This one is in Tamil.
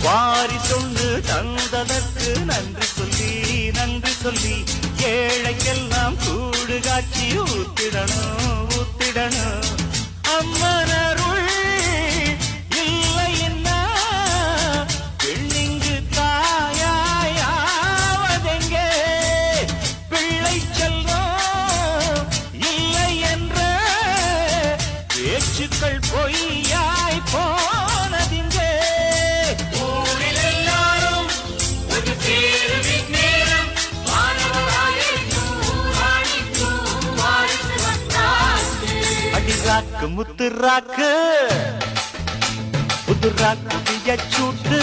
வாரி சொல்லு தந்ததற்கு நன்றி சொல்லி ஏழைக்கெல்லாம் கூடு காட்சி ஊத்திடணும் அம்மனருள் இல்லை என்ன பெண்ணிங்கு தாயாவதெங்கே பிள்ளை செல்வம் இல்லை என்ற பேச்சுக்கள் பொய்யாய் போனதிங்கே ராக்கு முத்து ராக்கு புது ராக்கு சூட்டு